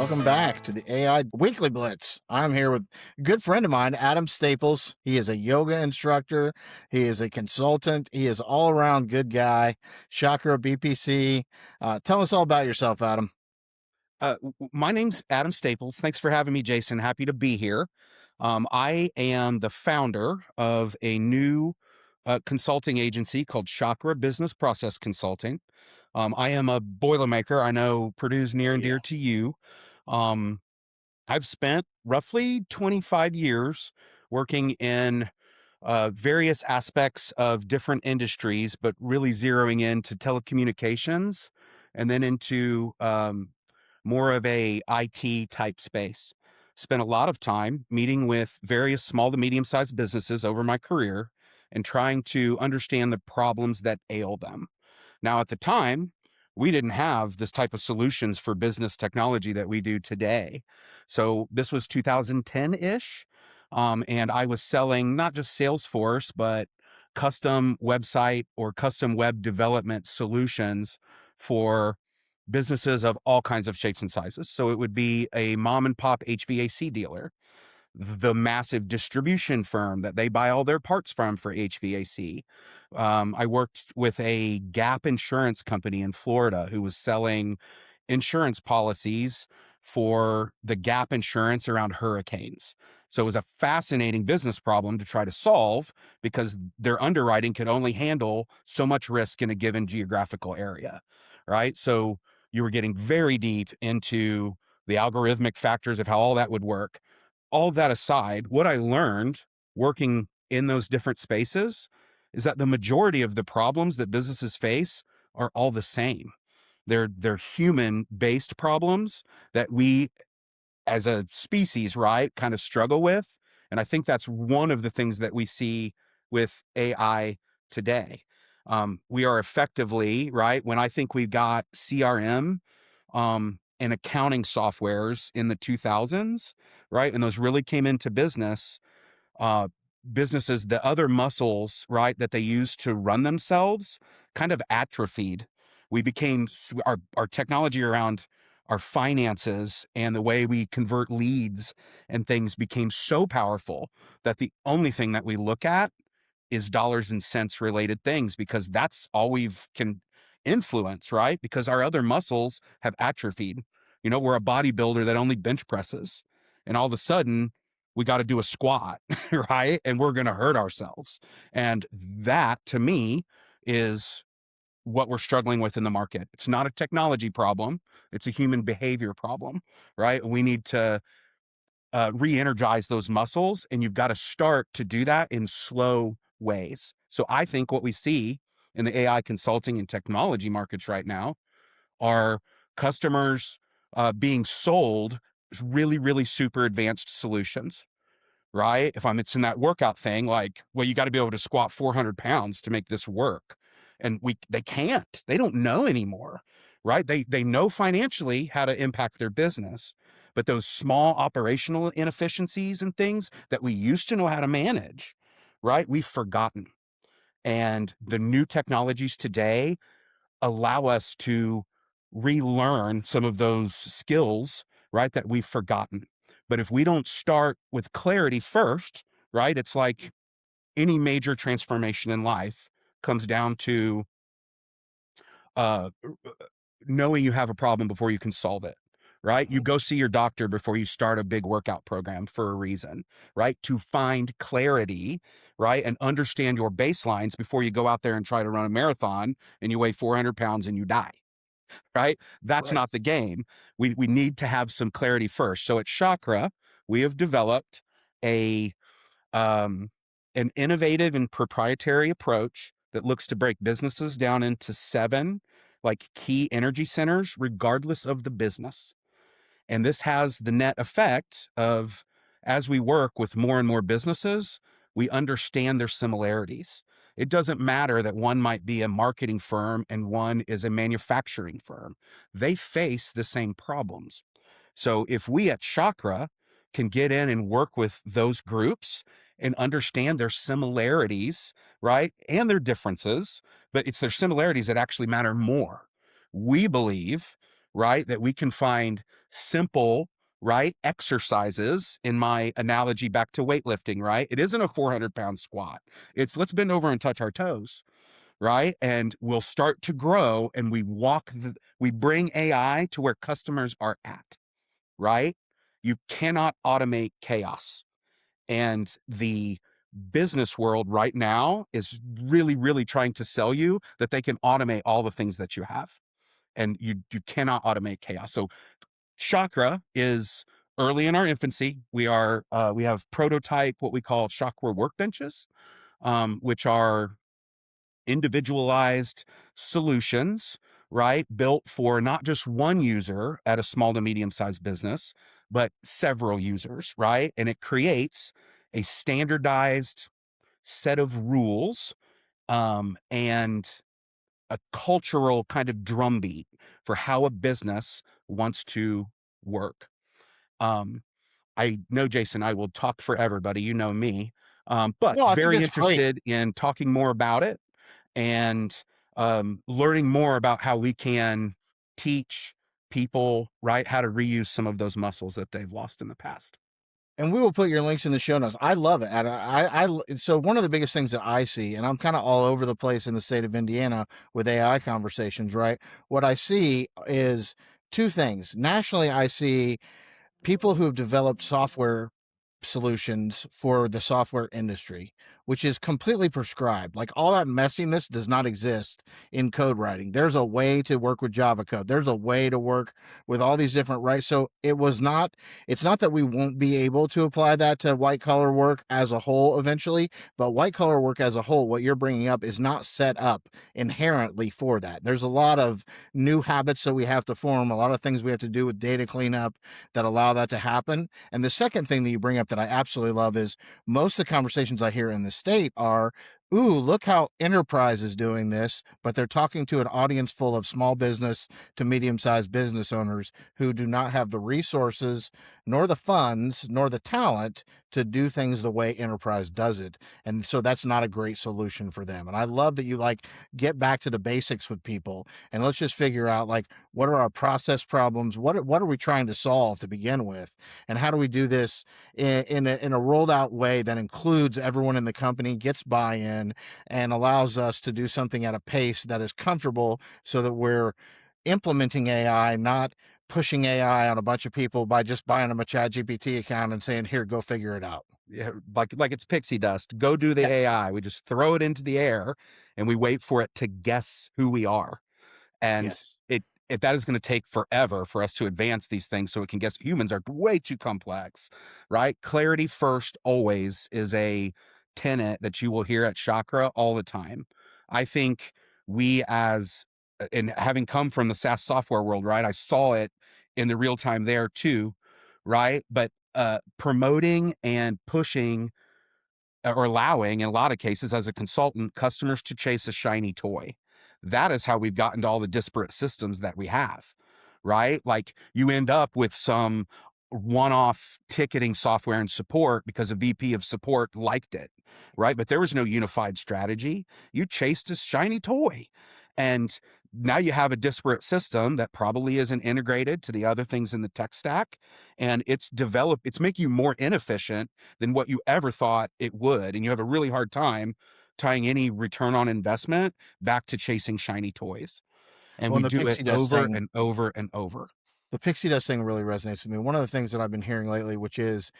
Welcome back to the AI Weekly Blitz. I'm here with a good friend of mine, Adam Staples. He is a yoga instructor. He is a consultant. He is all around good guy. Chakra BPC. Tell us all about yourself, Adam. My name's Adam Staples. Thanks for having me, Jason. Happy to be here. I am the founder of a new consulting agency called Chakra Business Process Consulting. I am a Boilermaker. I know Purdue's near Oh, and yeah. dear to you. Um, I've spent roughly 25 years working in various aspects of different industries, but really zeroing into telecommunications and then into more of a IT type space. Spent a lot of time meeting with various small to medium sized businesses over my career and trying to understand the problems that ail them. Now, at the time, we didn't have this type of solutions for business technology that we do today. So this was 2010-ish. And I was selling not just Salesforce, but custom website or custom web development solutions for businesses of all kinds of shapes and sizes. So it would be a mom and pop HVAC dealer, the massive distribution firm that they buy all their parts from for HVAC. I worked with a Gap insurance company in Florida who was selling insurance policies for the Gap insurance around hurricanes. So it was a fascinating business problem to try to solve because their underwriting could only handle so much risk in a given geographical area, right? So you were getting very deep into the algorithmic factors of how all that would work. All that aside, what I learned working in those different spaces is that the majority of the problems that businesses face are all the same. They're human-based problems that we as a species, right, kind of struggle with. And I think that's one of the things that we see with AI today. We are effectively, right, when I think we've got CRM and accounting softwares in the 2000s, right, and those really came into business, uh, businesses, the other muscles, right, that they use to run themselves kind of atrophied. We became our technology around our finances and the way we convert leads and things became so powerful that the only thing that we look at is dollars and cents related things because that's all we've can influence, right? Because our other muscles have atrophied. You know, we're a bodybuilder that only bench presses, and all of a sudden we got to do a squat, right? And we're going to hurt ourselves. And that to me is what we're struggling with in the market. It's not a technology problem. It's a human behavior problem, right? We need to re-energize those muscles, and you've got to start to do that in slow ways. So I think what we see in the AI consulting and technology markets right now are customers being sold really, really super advanced solutions, right? If it's in that workout thing, like, well, you got to be able to squat 400 pounds to make this work. And they can't, they don't know anymore, right? They know financially how to impact their business, but those small operational inefficiencies and things that we used to know how to manage, right? We've forgotten. And the new technologies today allow us to relearn some of those skills, right, that we've forgotten. But if we don't start with clarity first, right, it's like any major transformation in life comes down to uh, knowing you have a problem before you can solve it, right? You Mhm. go see your doctor before you start a big workout program for a reason, right? To find clarity, right? And understand your baselines before you go out there and try to run a marathon and you weigh 400 pounds and you die, right? That's Right. not the game. We need to have some clarity first. So at Chakra, we have developed a um, an innovative and proprietary approach that looks to break businesses down into 7 like key energy centers, regardless of the business. And this has the net effect of as we work with more and more businesses, we understand their similarities. It doesn't matter that one might be a marketing firm and one is a manufacturing firm. They face the same problems. So if we at Chakra can get in and work with those groups and understand their similarities, right? And their differences, but it's their similarities that actually matter more. We believe, right, that we can find simple, right, exercises. In my analogy back to weightlifting, right? It isn't a 400-pound squat. It's let's bend over and touch our toes, right? And we'll start to grow, and we bring AI to where customers are at, right? You cannot automate chaos. And the business world right now is really, really trying to sell you that they can automate all the things that you have. And you cannot automate chaos. So Chakra is early in our infancy. We have prototype, what we call Chakra workbenches, which are individualized solutions, right? Built for not just one user at a small to medium sized business, but several users, right? And it creates a standardized set of rules, and a cultural kind of drumbeat for how a business wants to work. Um, I know, Jason, I will talk forever, buddy. You know me. But No, I think very that's great. interested in talking more about it, and learning more about how we can teach people, right, how to reuse some of those muscles that they've lost in the past. And we will put your links in the show notes. I love it. And so one of the biggest things that I see, and I'm kind of all over the place in the state of Indiana with AI conversations, right? What I see is two things. Nationally, I see people who've developed software solutions for the software industry, which is completely prescribed. Like all that messiness does not exist in code writing. There's a way to work with Java code. There's a way to work with all these different rights. So it's not that we won't be able to apply that to white collar work as a whole eventually, but white collar work as a whole, what you're bringing up is not set up inherently for that. There's a lot of new habits that we have to form, a lot of things we have to do with data cleanup that allow that to happen. And the second thing that you bring up that I absolutely love is most of the conversations I hear in the state are, ooh, look how enterprise is doing this, but they're talking to an audience full of small business to medium-sized business owners who do not have the resources, nor the funds, nor the talent to do things the way enterprise does it. And so that's not a great solution for them. And I love that you like get back to the basics with people and let's just figure out like what are our process problems? What are we trying to solve to begin with? And how do we do this in a rolled out way that includes everyone in the company, gets buy-in, and allows us to do something at a pace that is comfortable so that we're implementing AI, not pushing AI on a bunch of people by just buying them a ChatGPT account and saying, here, go figure it out. Yeah, like it's pixie dust. Go do the Yeah. AI. We just throw it into the air and we wait for it to guess who we are. And Yes. it that is going to take forever for us to advance these things so it can guess. Humans are way too complex, right? Clarity first always is a tenet that you will hear at Chakra all the time. I think we and having come from the SaaS software world, right? I saw it in the real time there too, right? But promoting and pushing, or allowing, in a lot of cases as a consultant, customers to chase a shiny toy. That is how we've gotten to all the disparate systems that we have, right? Like you end up with some one-off ticketing software and support because a VP of support liked it, right? But there was no unified strategy. You chased a shiny toy. And now you have a disparate system that probably isn't integrated to the other things in the tech stack. And it's making you more inefficient than what you ever thought it would. And you have a really hard time tying any return on investment back to chasing shiny toys. And Well, we and do it over and over and over. the pixie dust thing really resonates with me. One of the things that I've been hearing lately, which is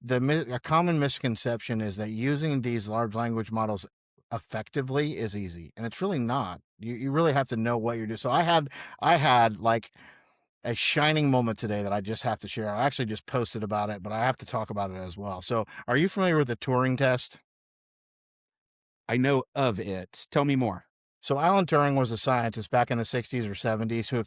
a common misconception is that using these large language models effectively is easy, and it's really not. You really have to know what you're doing. So I had like a shining moment today that I just have to share. I actually just posted about it, but I have to talk about it as well. So are you familiar with the Turing test? I know of it. Tell me more. So Alan Turing was a scientist back in the 60s or 70s who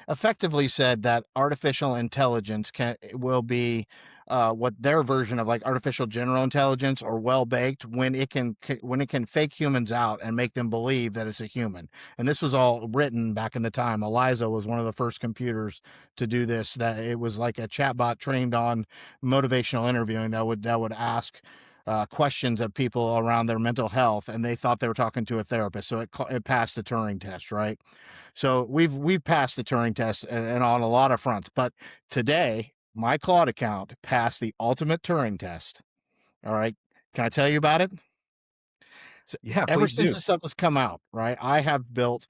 effectively said that artificial intelligence will be what their version of like artificial general intelligence or well baked when it can fake humans out and make them believe that it's a human. And this was all written back in the time. Eliza was one of the first computers to do this. That it was like a chatbot trained on motivational interviewing that would ask questions of people around their mental health, and they thought they were talking to a therapist. So it passed the Turing test, right? So we've passed the Turing test and on a lot of fronts. But today, my Claude account passed the ultimate Turing test. All right. Can I tell you about it? So Yeah, ever please since do. this stuff has come out, right, I have built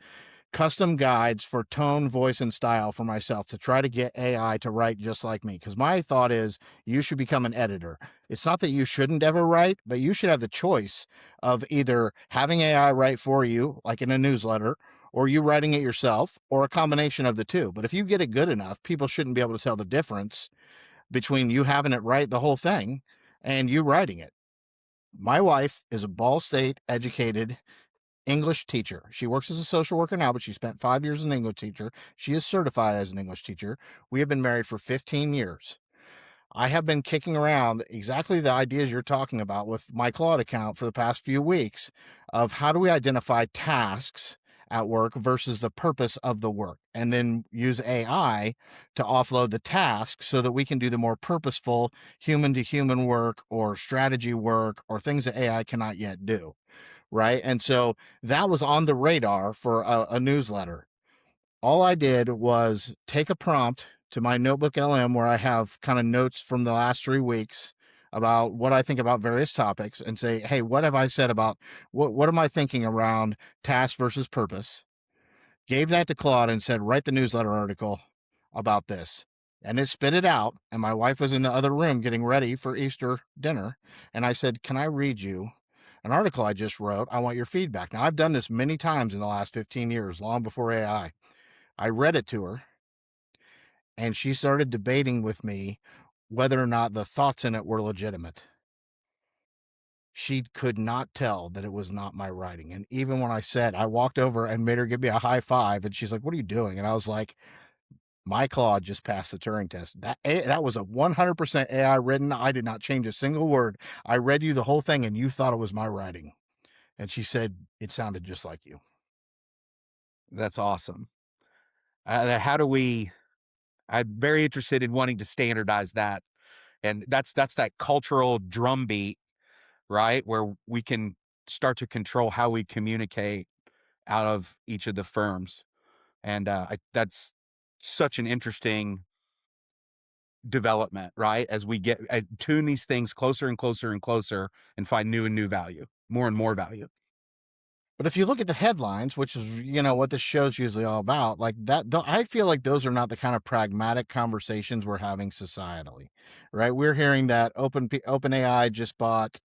custom guides for tone, voice, and style for myself to try to get AI to write just like me. Because my thought is you should become an editor. It's not that you shouldn't ever write, but you should have the choice of either having AI write for you, like in a newsletter, or you writing it yourself, or a combination of the two. But if you get it good enough, people shouldn't be able to tell the difference between you having it write the whole thing and you writing it. My wife is a Ball State educated English teacher. She works as a social worker now, but she spent 5 years as an English teacher. She is certified as an English teacher. We have been married for 15 years. I have been kicking around exactly the ideas you're talking about with my Claude account for the past few weeks of how do we identify tasks at work versus the purpose of the work, and then use AI to offload the task so that we can do the more purposeful human to human work or strategy work or things that AI cannot yet do. Right. And so that was on the radar for a newsletter. All I did was take a prompt to my Notebook LM where I have kind of notes from the last 3 weeks about what I think about various topics and say, hey, what have I said about what am I thinking around task versus purpose? Gave that to Claude and said, write the newsletter article about this. And it spit it out. And my wife was in the other room getting ready for Easter dinner. And I said, can I read you an article I just wrote? I want your feedback. Now, I've done this many times in the last 15 years, long before AI. I read it to her, and she started debating with me whether or not the thoughts in it were legitimate. She could not tell that it was not my writing. And even when I said, I walked over and made her give me a high five, and she's like, what are you doing? And I was like, my Claude just passed the Turing test. That was a 100% AI written. I did not change a single word. I read you the whole thing, and you thought it was my writing. And she said it sounded just like you. That's awesome. How do we I'm very interested in wanting to standardize that, and that's that cultural drumbeat, right? Where we can start to control how we communicate out of each of the firms, and, that's such an interesting development, right? As we get tune these things closer and closer and closer and find new and new value, more and more value. But if you look at the headlines, which is what this show's usually all about, like that, I feel like those are not the kind of pragmatic conversations we're having societally, right? We're hearing that OpenAI just bought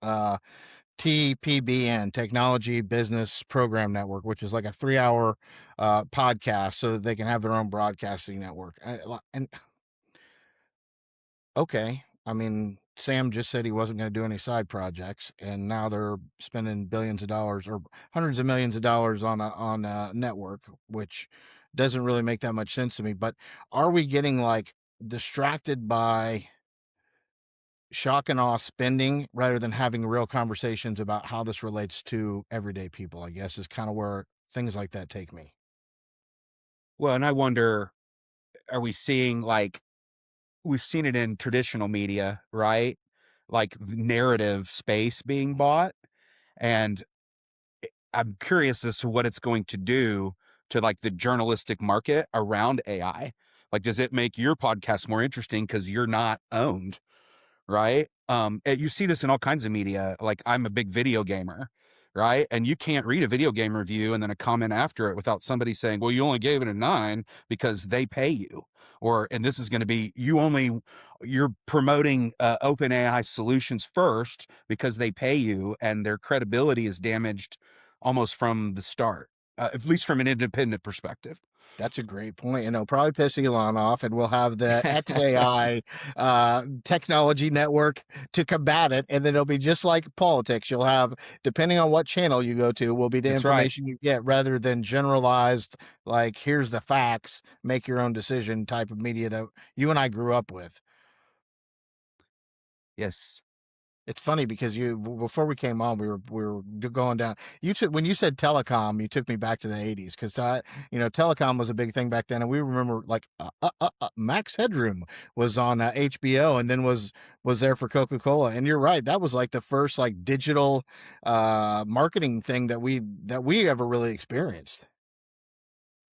TPBN, Technology Business Program Network, which is like a 3-hour podcast, so that they can have their own broadcasting network. And okay, I mean, Sam just said he wasn't going to do any side projects, and now they're spending billions of dollars or hundreds of millions of dollars on a network, which doesn't really make that much sense to me. But are we getting like distracted by shock and awe spending rather than having real conversations about how this relates to everyday people? I guess is kind of where things like that take me. Well, and I wonder, are we seeing like we've seen it in traditional media, right? Like narrative space being bought. And I'm curious as to what it's going to do to like the journalistic market around AI. Like, does it make your podcast more interesting because you're not owned? Right? You see this in all kinds of media. Like I'm a big video gamer, right? And you can't read a video game review and then a comment after it without somebody saying, "Well, you only gave it a 9 because they pay you." Or and this is going to be you're promoting OpenAI solutions first because they pay you and their credibility is damaged almost from the start. At least from an independent perspective. That's a great point. And it'll probably piss Elon off, and we'll have the XAI technology network to combat it. And then it'll be just like politics. You'll have, depending on what channel you go to, will be the That's right. information you get rather than generalized, like, here's the facts, make your own decision type of media that you and I grew up with. Yes. It's funny because before we came on, we were going down. You took when you said telecom, you took me back to the '80s because telecom was a big thing back then, and we remember like Max Headroom was on HBO, and then was there for Coca-Cola. And you're right, that was like the first like digital marketing thing that we ever really experienced.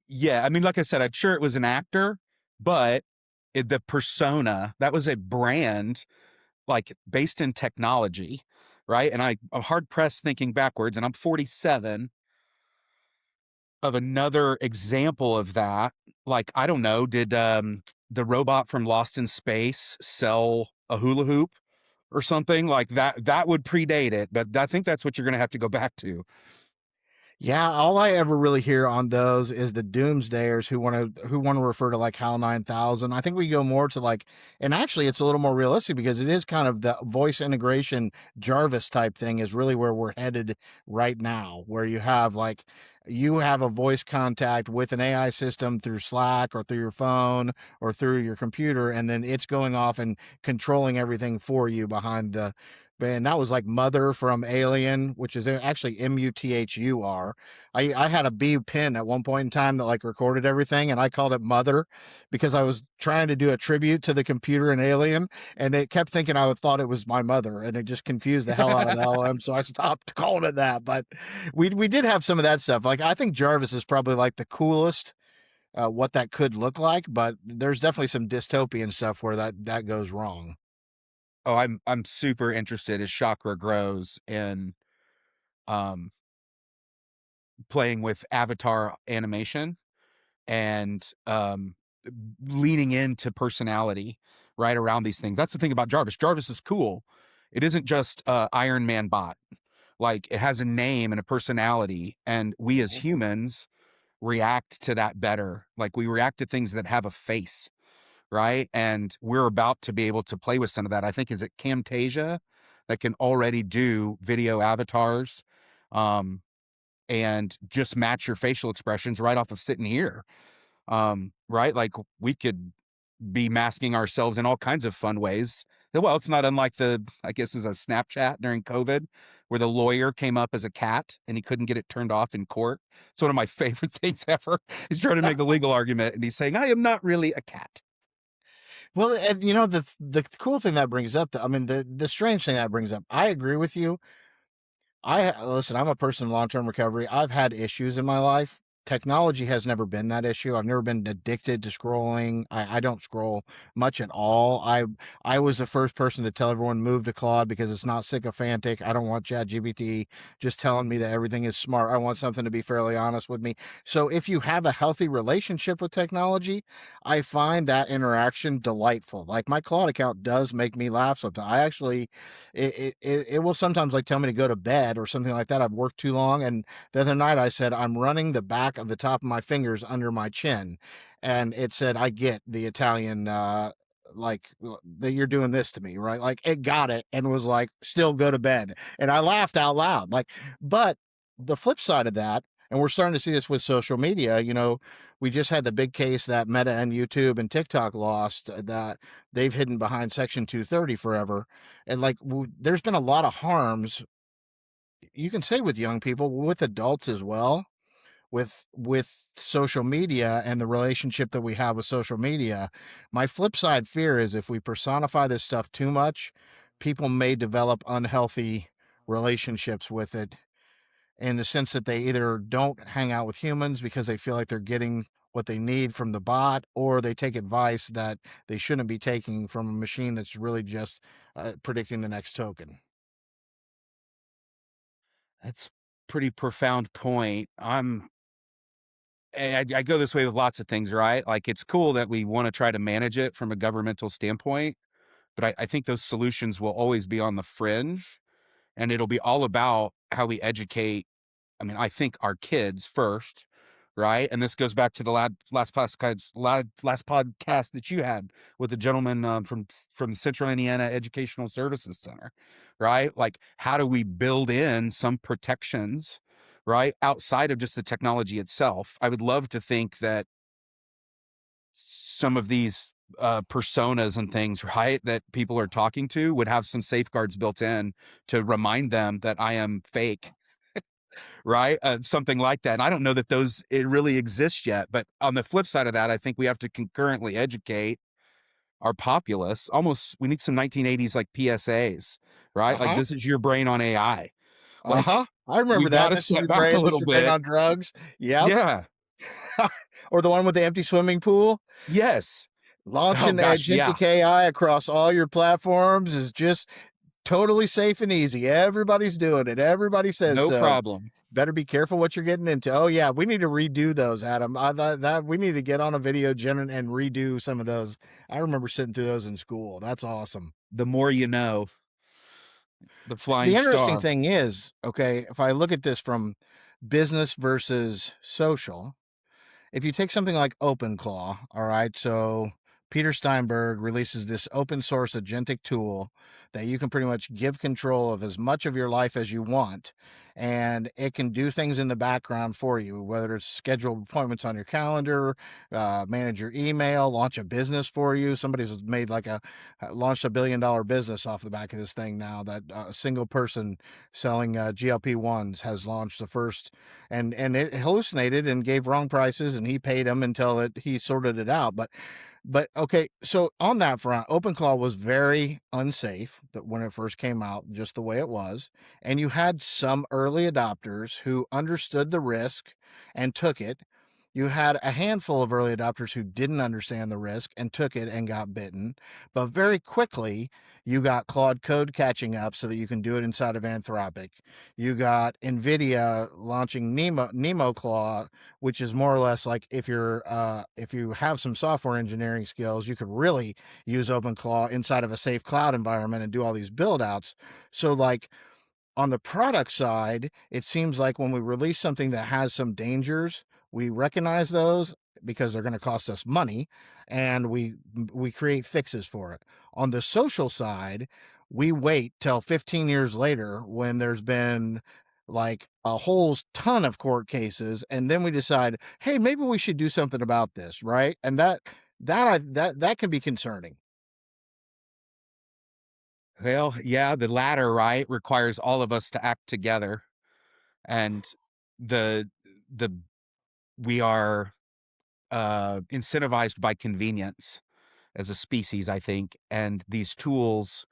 Yeah, I mean, like I said, I'm sure it was an actor, but the persona, that was a brand like based in technology, right? And I'm hard pressed thinking backwards, and I'm 47 of another example of that. Like, I don't know, did the robot from Lost in Space sell a hula hoop or something like that? That would predate it, but I think that's what you're going to have to go back to. Yeah, all I ever really hear on those is the doomsdayers who want to refer to like HAL 9000. I think we go more to like, and actually it's a little more realistic because it is kind of the voice integration Jarvis type thing is really where we're headed right now, where you have a voice contact with an AI system through Slack or through your phone or through your computer, and then it's going off and controlling everything for you behind the. And that was like Mother from Alien, which is actually Muthur. I had a B pin at one point in time that like recorded everything, and I called it Mother because I was trying to do a tribute to the computer in Alien, and it kept thinking I thought it was my mother, and it just confused the hell out of the LM. So I stopped calling it that. But we did have some of that stuff. Like I think Jarvis is probably like the coolest. What that could look like, but there's definitely some dystopian stuff where that goes wrong. Oh, I'm super interested as Chakra grows in um playing with avatar animation and leaning into personality right around these things. That's the thing about Jarvis. Jarvis is cool. It isn't just Iron Man bot. Like it has a name and a personality, and we as humans react to that better. Like we react to things that have a face, right? And we're about to be able to play with some of that. I think is it Camtasia that can already do video avatars, um, and just match your facial expressions right off of sitting here. Right? Like we could be masking ourselves in all kinds of fun ways. Well, it's not unlike I guess it was a Snapchat during COVID where the lawyer came up as a cat and he couldn't get it turned off in court. It's one of my favorite things ever. He's trying to make a legal argument and he's saying, I am not really a cat. Well, and the cool thing that brings up, I mean, the strange thing that brings up, I agree with you. Listen, I'm a person in long-term recovery. I've had issues in my life. Technology has never been that issue. I've never been addicted to scrolling. I don't scroll much at all. I was the first person to tell everyone move to Claude because it's not sycophantic. I don't want ChatGPT just telling me that everything is smart. I want something to be fairly honest with me. So if you have a healthy relationship with technology, I find that interaction delightful. Like my Claude account does make me laugh sometimes. I actually it will sometimes like tell me to go to bed or something like that. I've worked too long. And the other night I said, I'm running the back of the top of my fingers under my chin. And it said, I get the Italian, like that you're doing this to me, right? Like it got it and was like, still go to bed. And I laughed out loud. But the flip side of that, and we're starting to see this with social media, we just had the big case that Meta and YouTube and TikTok lost, that they've hidden behind Section 230 forever. And like, there's been a lot of harms, you can say, with young people, with adults as well, with social media and the relationship that we have with social media. My flip side fear is if we personify this stuff too much, people may develop unhealthy relationships with it, in the sense that they either don't hang out with humans because they feel like they're getting what they need from the bot, or they take advice that they shouldn't be taking from a machine that's really just predicting the next token. That's pretty profound point. I go this way with lots of things, right? Like it's cool that we want to try to manage it from a governmental standpoint, but I think those solutions will always be on the fringe and it'll be all about how we educate. I mean, I think our kids first, right? And this goes back to the last podcast that you had with the gentleman from Central Indiana Educational Services Center, right? Like, how do we build in some protections, right, outside of just the technology itself? I would love to think that some of these personas and things, right, that people are talking to would have some safeguards built in to remind them that I am fake, right? Something like that. And I don't know that those it really exists yet. But on the flip side of that, I think we have to concurrently educate our populace. Almost, we need some 1980s like PSAs, right? Like, Uh-huh. this is your brain on AI. Like, Uh-huh. I we remember got that. to This is step your back a brain. This is little your brain bit. on drugs. Yep. Yeah. Or the one with the empty swimming pool. Yes. Oh Launching gosh. Yeah. agentic AI across all your platforms is just totally safe and easy. Everybody's doing it. Everybody says No so. problem. Better be careful what you're getting into. Oh yeah, we need to redo those, Adam. I thought that we need to get on a video gen and redo some of those. I remember sitting through those in school. That's awesome. The more you know, the flying The interesting star. thing is, okay, if I look at this from business versus social, if you take something like OpenClaw, all right, so Peter Steinberg releases this open source agentic tool that you can pretty much give control of as much of your life as you want. And it can do things in the background for you, whether it's schedule appointments on your calendar, manage your email, launch a business for you. Somebody's made like launched $1 billion business off the back of this thing now, that a single person selling GLP-1s has launched the first, and it hallucinated and gave wrong prices, and he paid him until he sorted it out. But okay, so on that front, OpenClaw was very unsafe when it first came out, just the way it was. And you had some early adopters who understood the risk and took it. You had a handful of early adopters who didn't understand the risk and took it and got bitten. But very quickly, you got Claude Code catching up so that you can do it inside of Anthropic. You got NVIDIA launching NemoClaw, which is more or less like if you have some software engineering skills, you could really use OpenClaw inside of a safe cloud environment and do all these build outs. So like on the product side, it seems like when we release something that has some dangers, we recognize those because they're going to cost us money, and we create fixes for it. On the social side, we wait till 15 years later when there's been like a whole ton of court cases, and then we decide, hey, maybe we should do something about this, right? And that can be concerning. Well, yeah, the latter, right, requires all of us to act together. And the the we are incentivized by convenience as a species, I think, and these tools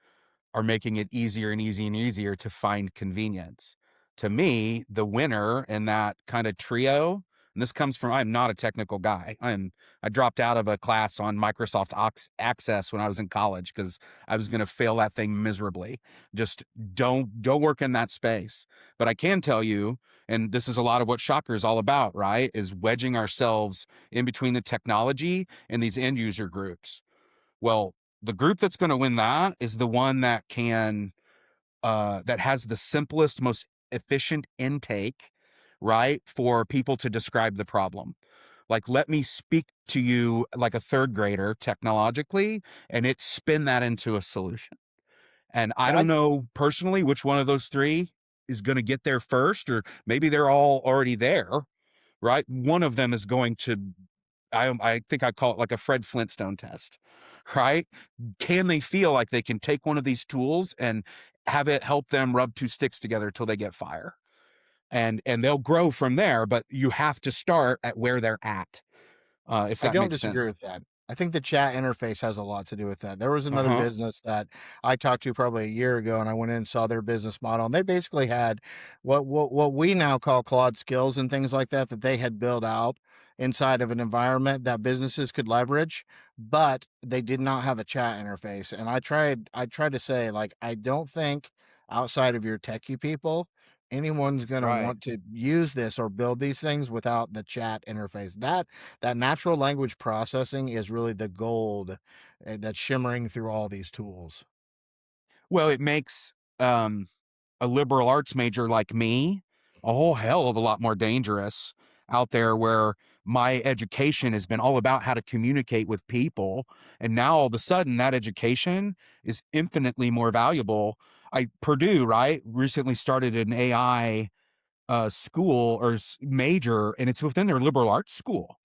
are making it easier and easier and easier to find convenience. To me, the winner in that kind of trio, and this comes from, I'm not a technical guy. I dropped out of a class on Microsoft Access when I was in college because I was going to fail that thing miserably. Just don't work in that space. But I can tell you, and this is a lot of what Chakra is all about, right? Is wedging ourselves in between the technology and these end user groups. Well, the group that's going to win that is the one that that has the simplest, most efficient intake, right? For people to describe the problem. Like, let me speak to you like a third grader technologically, and it spin that into a solution. And I I don't know personally which one of those three is going to get there first, or maybe they're all already there, right? One of them is going to, I think I call it like a Fred Flintstone test, right? Can they feel like they can take one of these tools and have it help them rub two sticks together till they get fire? And they'll grow from there, but you have to start at where they're at, if I that don't makes disagree sense. with that. I think the chat interface has a lot to do with that. There was another Uh-huh. business that I talked to probably a year ago, and I went in and saw their business model, and they basically had what we now call Claude skills and things like that they had built out inside of an environment that businesses could leverage, but they did not have a chat interface. And I tried to say, like, I don't think outside of your techie people anyone's going to Right. want to use this or build these things without the chat interface. That natural language processing is really the gold that's shimmering through all these tools. Well, it makes a liberal arts major like me a whole hell of a lot more dangerous out there, where my education has been all about how to communicate with people. And now all of a sudden that education is infinitely more valuable. Purdue, right, recently started an AI school or major, and it's within their liberal arts school.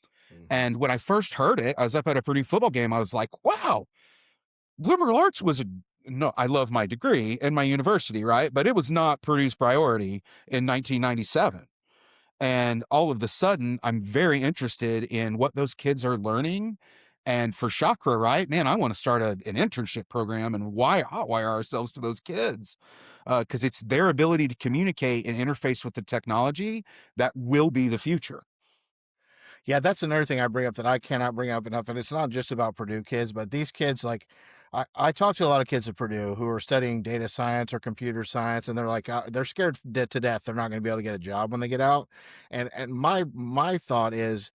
And when I first heard it, I was up at a Purdue football game. I was like, wow, liberal arts was no, I love my degree and my university, right? But it was not Purdue's priority in 1997. And all of the sudden, I'm very interested in what those kids are learning. And for Chakra, right, man, I want to start an internship program and hotwire ourselves to those kids, because it's their ability to communicate and interface with the technology that will be the future. Yeah, that's another thing I bring up that I cannot bring up enough. And it's not just about Purdue kids, but these kids, like, I talk to a lot of kids at Purdue who are studying data science or computer science, and they're like, they're scared to death they're not going to be able to get a job when they get out. And my thought is,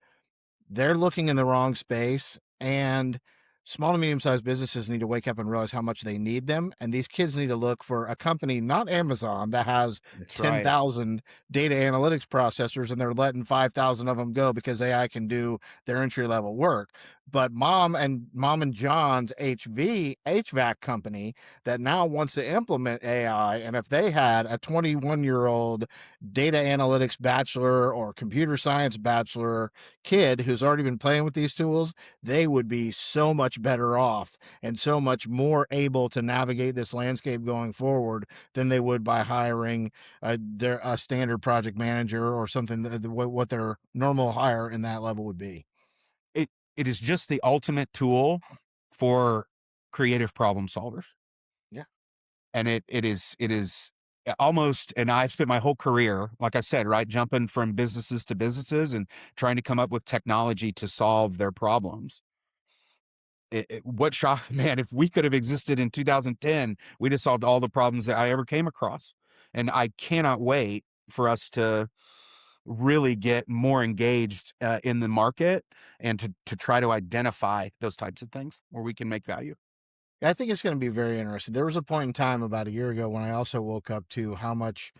they're looking in the wrong space, and small to medium-sized businesses need to wake up and realize how much they need them, and these kids need to look for a company, not Amazon, that has That's right. 10,000 data analytics processors and they're letting 5,000 of them go because AI can do their entry-level work. But mom and John's HVAC company that now wants to implement AI, and if they had a 21-year-old data analytics bachelor or computer science bachelor kid who's already been playing with these tools, they would be so much better off and so much more able to navigate this landscape going forward than they would by hiring a standard project manager or something what their normal hire in that level would be. It is just the ultimate tool for creative problem solvers. Yeah. And it is almost, and I've spent my whole career, like I said, right, jumping from businesses to businesses and trying to come up with technology to solve their problems. What shock, man, if we could have existed in 2010, we'd have solved all the problems that I ever came across. And I cannot wait for us to really get more engaged in the market and to try to identify those types of things where we can make value. I think it's going to be very interesting. There was a point in time about a year ago when I also woke up to how much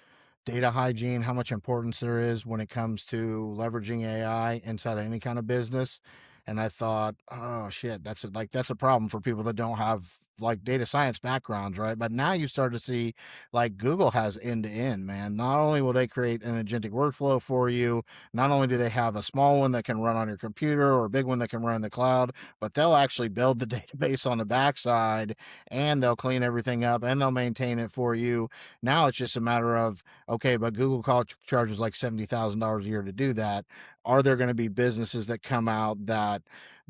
data hygiene, how much importance there is when it comes to leveraging AI inside of any kind of business. And I thought, oh shit, that's a problem for people that don't have like data science backgrounds, right? But now you start to see like Google has end to end, man. Not only will they create an agentic workflow for you, not only do they have a small one that can run on your computer or a big one that can run in the cloud, but they'll actually build the database on the backside and they'll clean everything up and they'll maintain it for you. Now it's just a matter of, okay, but Google charges like $70,000 a year to do that. Are there going to be businesses that come out that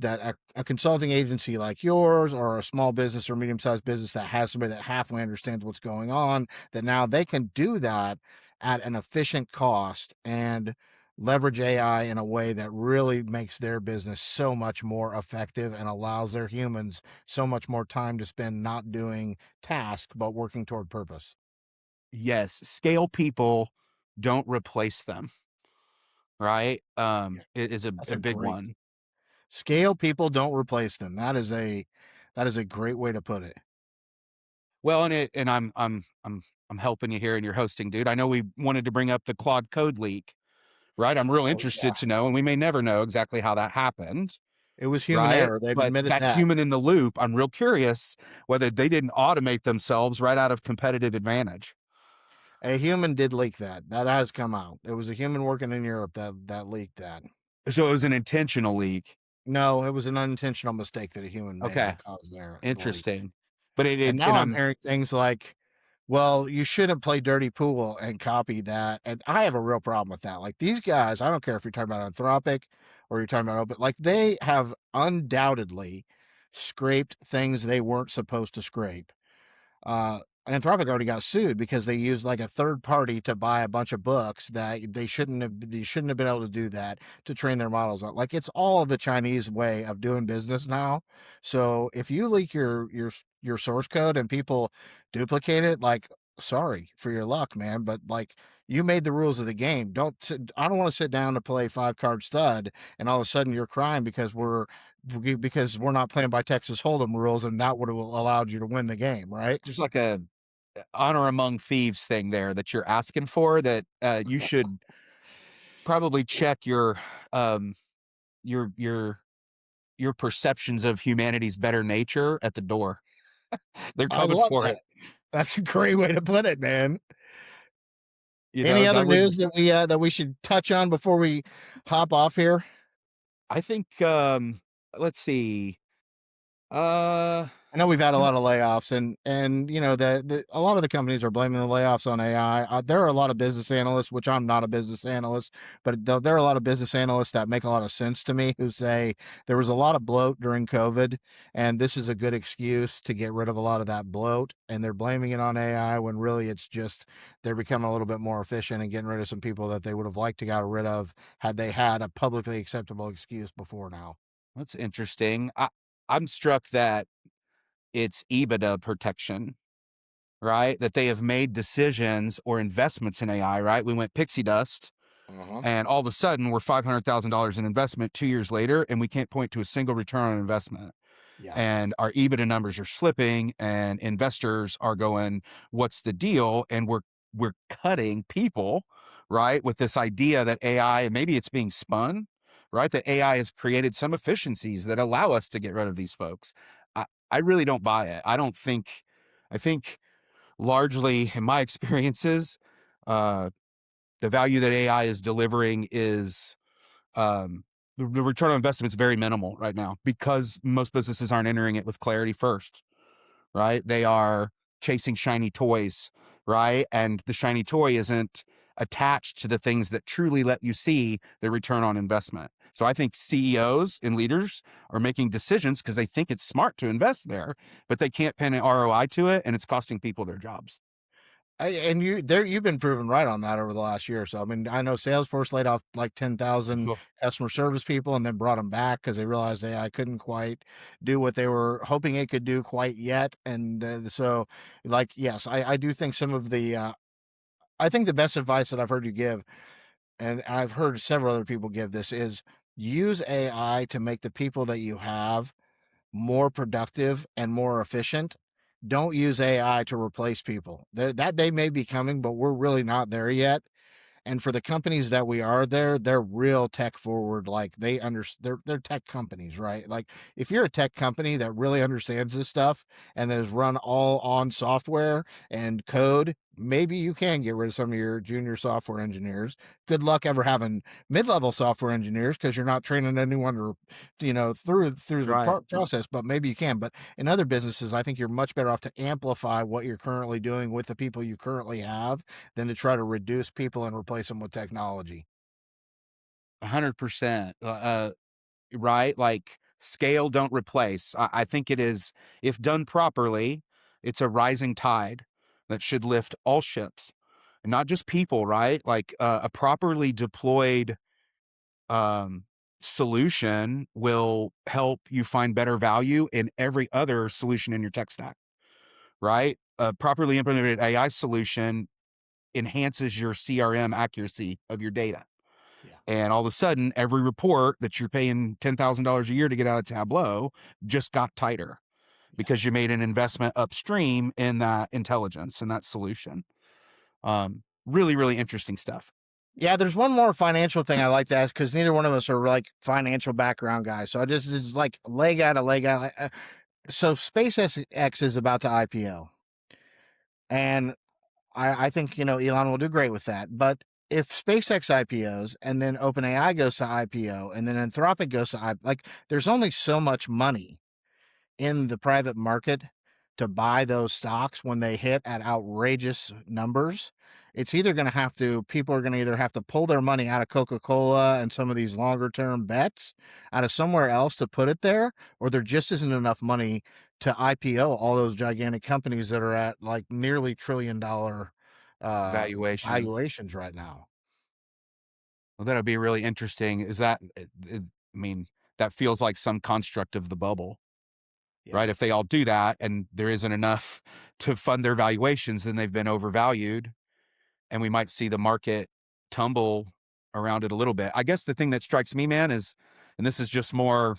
a consulting agency like yours or a small business or medium-sized business that has somebody that halfway understands what's going on, that now they can do that at an efficient cost and leverage AI in a way that really makes their business so much more effective and allows their humans so much more time to spend not doing task but working toward purpose. Yes, scale people, don't replace them, right? Is That's a a big great one. scale people, don't replace them. That is a great way to put it. Well, and I'm helping you here and you're hosting, dude. I know we wanted to bring up the Claude Code leak, right? I'm real Oh yeah. interested to know, and we may never know exactly how that happened, It was human right? error. They've But admitted that that. human in the loop, I'm real curious whether they didn't automate themselves right out of competitive advantage. A human did leak that. That has come out. It was a human working in Europe that leaked that. So it was an intentional leak. No, it was an unintentional mistake that a human made Okay, that caused the leak. interesting. But And and now I'm I'm hearing things like, well, you shouldn't play dirty pool and copy that. And I have a real problem with that. Like these guys, I don't care if you're talking about Anthropic or you're talking about Open, like they have undoubtedly scraped things they weren't supposed to scrape. uh, Anthropic already got sued because they used like a third party to buy a bunch of books that they shouldn't have been able to do that to train their models on. Like it's all the Chinese way of doing business now. So if you leak your source code and people duplicate it, like sorry for your luck, man, but like you made the rules of the game. I don't want to sit down to play 5 card stud and all of a sudden you're crying because we're not playing by Texas Hold'em rules, and that would have allowed you to win the game, right? There's like a honor among thieves thing there that you're asking for that you should probably check um your your your perceptions of humanity's better nature at the door. They're I coming love for that. it. That's a great way to put it, man. You know, Any other that would news that we should touch on before we hop off here? I think, let's see. Uh, I know we've had a you know, lot of layoffs, and you know the a lot of the companies are blaming the layoffs on AI. There are a lot of business analysts, which I'm not a business analyst, but there are a lot of business analysts that make a lot of sense to me who say there was a lot of bloat during COVID, and this is a good excuse to get rid of a lot of that bloat, and they're blaming it on AI when really it's just they're becoming a little bit more efficient and getting rid of some people that they would have liked to got rid of had they had a publicly acceptable excuse before now. that's interesting. I'm struck that it's EBITDA protection, right? That they have made decisions or investments in AI, right? We went pixie dust, Uh-huh. and all of a sudden we're $500,000 in investment 2 years later, and we can't point to a single return on investment. Yeah. And our EBITDA numbers are slipping, and investors are going, "What's the deal?" And we're cutting people, right? With this idea that AI, and maybe it's being spun, right? That AI has created some efficiencies that allow us to get rid of these folks. I really don't buy it. I think largely in my experiences, uh, the value that AI is delivering is um, the return on investment is very minimal right now because most businesses aren't entering it with clarity first, right? They are chasing shiny toys, right? And the shiny toy isn't attached to the things that truly let you see the return on investment. So I think CEOs and leaders are making decisions because they think it's smart to invest there, but they can't pin an ROI to it, and it's costing people their jobs. And you've been proven right on that over the last year or so. I mean, I know Salesforce laid off like 10,000 customer service people and then brought them back because they realized AI couldn't quite do what they were hoping it could do quite yet. And so, like, yes, I do think some of the I think the best advice that I've heard you give, and I've heard several other people give this, is use AI to make the people that you have more productive and more efficient. Don't use AI to replace people. That day may be coming, but we're really not there yet. And for the companies that we are there, they're real tech forward. Like they're tech companies, right? Like if you're a tech company that really understands this stuff and that is run all on software and code, maybe you can get rid of some of your junior software engineers. Good luck ever having mid-level software engineers because you're not training anyone to, through the Right. process. But maybe you can. But in other businesses, I think you're much better off to amplify what you're currently doing with the people you currently have than to try to reduce people and replace them with technology. 100%. Right? Like scale don't replace. I think it is, if done properly, it's a rising tide that should lift all ships, and not just people, right? Like a properly deployed um, solution will help you find better value in every other solution in your tech stack, right? A properly implemented AI solution enhances your CRM accuracy of your data. Yeah. And all of a sudden, every report that you're paying $10,000 a year to get out of Tableau just got tighter Yeah. because you made an investment upstream in that intelligence and that solution. Really, really interesting stuff. Yeah, there's one more financial thing I like to ask because neither one of us are like financial background guys. So I just is like leg out a leg out. So SpaceX is about to IPO, and I think Elon will do great with that. But if SpaceX IPOs and then OpenAI goes to IPO and then Anthropic goes to like, there's only so much money in the private market to buy those stocks when they hit at outrageous numbers. It's either going to have to, people are going to either have to pull their money out of Coca Cola and some of these longer term bets out of somewhere else to put it there, or there just isn't enough money to IPO all those gigantic companies that are at like nearly $1 trillion uh, Valuations. valuations right now. Well, that'll be really interesting. Is that, I mean, that feels like some construct of the bubble, Yeah. right? If they all do that and there isn't enough to fund their valuations, then they've been overvalued, and we might see the market tumble around it a little bit. I guess the thing that strikes me, man, is, and this is just more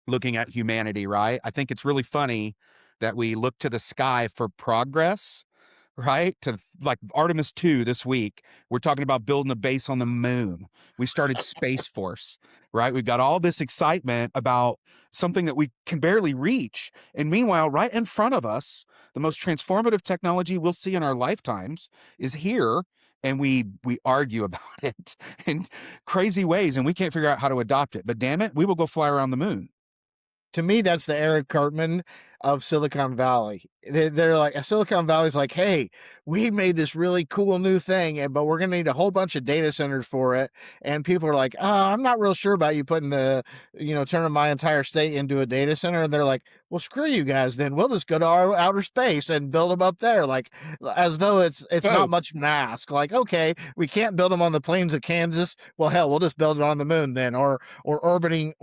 looking at humanity, right? I think it's really funny that we look to the sky for progress, right? To like Artemis 2 this week, we're talking about building a base on the moon. We started Space Force, right? We've got all this excitement about something that we can barely reach. And meanwhile, right in front of us, the most transformative technology we'll see in our lifetimes is here. and we argue about it in crazy ways, and we can't figure out how to adopt it. But damn it, we will go fly around the moon. To me, that's the Eric Cartman of Silicon Valley. They're like, Silicon Valley's like, hey, we made this really cool new thing, but we're going to need a whole bunch of data centers for it. And people are like, I'm not real sure about you putting turning my entire state into a data center. And they're like, well, screw you guys, then we'll just go to our outer space and build them up there. Like, as though it's not much of an ask. Like, okay, we can't build them on the plains of Kansas. Well, hell, we'll just build it on the moon then, or orbiting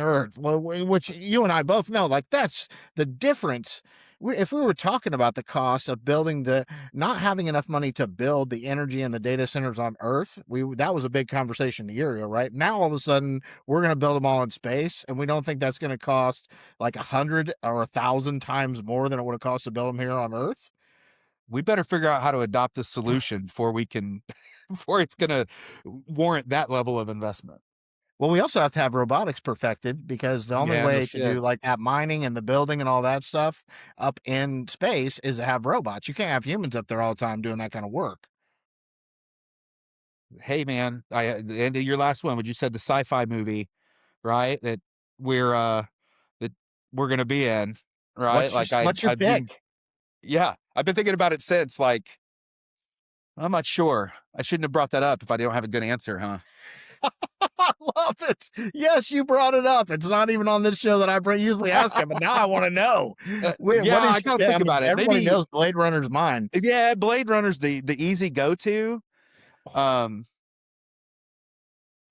Earth, which you and I both know, like, that's the difference. If we were talking about the cost of building not having enough money to build the energy and the data centers on Earth, that was a big conversation a year ago, right? Now all of a sudden we're going to build them all in space, and we don't think that's going to cost like 100 or 1,000 times more than it would have cost to build them here on Earth. We better figure out how to adopt this solution before we can, before it's going to warrant that level of investment. Well, we also have to have robotics perfected, because the only Yeah, no way to do shit. like that mining and the building and all that stuff up in space is to have robots. You can't have humans up there all the time doing that kind of work. Hey, man, the end of your last one, when you said the sci-fi movie, right? We're uh that we're gonna be in, right? Like What's your I've been, pick? yeah, I've been thinking about it since. Like, I'm not sure. I shouldn't have brought that up if I don't have a good answer, huh? I love it. Yes, you brought it up. It's not even on this show that usually ask it, but now I want to know. Yeah, What I is gotta I think mean, about it. everybody Maybe, knows Blade Runner's mine. yeah, Blade Runner's the easy go-to. Um,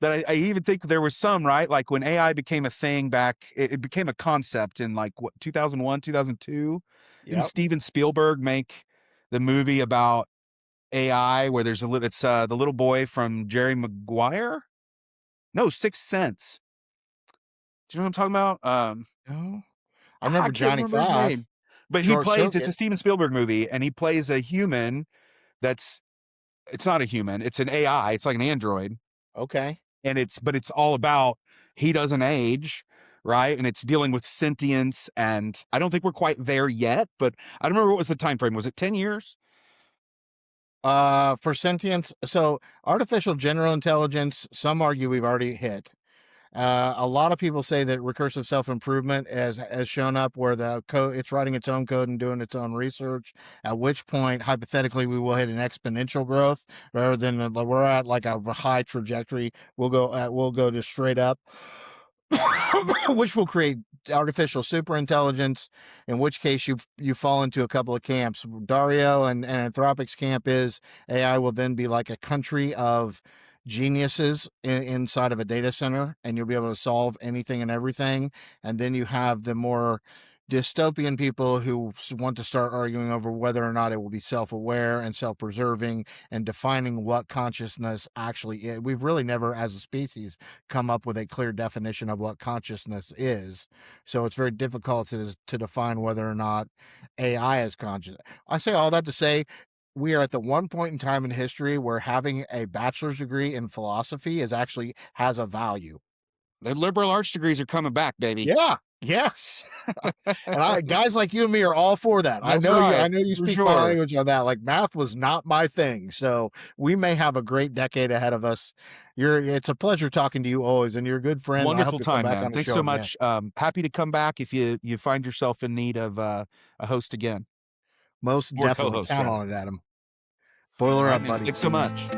but I even think there was some, right? Like when AI became a thing back, it became a concept in like what, 2001, 2002. Didn't Yep. Steven Spielberg make the movie about AI where there's it's the little boy from Jerry Maguire? No, Sixth Sense. Do you know what I'm talking about? Oh, I I remember can't Johnny remember his Five, name. But Short it's a Circuit. Steven Spielberg movie, and he plays a human that's, it's not a human, it's an AI, it's like an android. Okay. And but it's all about, he doesn't age, right? And it's dealing with sentience, and I don't think we're quite there yet, but I don't remember what was the time frame. Was it 10 years? For sentience, so artificial general intelligence, some argue we've already hit. A lot of people say that recursive self-improvement has shown up where the code, it's writing its own code and doing its own research, at which point hypothetically we will hit an exponential growth rather than we're at like a high trajectory. We'll go just straight up. Which will create artificial superintelligence, in which case you fall into a couple of camps. Dario and Anthropic's camp is AI will then be like a country of geniuses inside of a data center, and you'll be able to solve anything and everything. And then you have the more dystopian people who want to start arguing over whether or not it will be self-aware and self-preserving and defining what consciousness actually is. We've really never as a species come up with a clear definition of what consciousness is, so it's very difficult to define whether or not AI is conscious. I say all that to say we are at the one point in time in history where having a bachelor's degree in philosophy has a value. The liberal arts degrees are coming back, baby. Yeah. Yes. And guys like you and me are all for that. That's right, I know you for speak my sure. language on that. Like, math was not my thing. So we may have a great decade ahead of us. It's a pleasure talking to you always, and you're a good friend. I hope Wonderful you come time, back man. on the Thanks show so again. much. Happy to come back if you find yourself in need of a host again, Most or definitely. co-host Count rather. on it, Adam. All Boiler right, up, man. buddy. Thanks so much.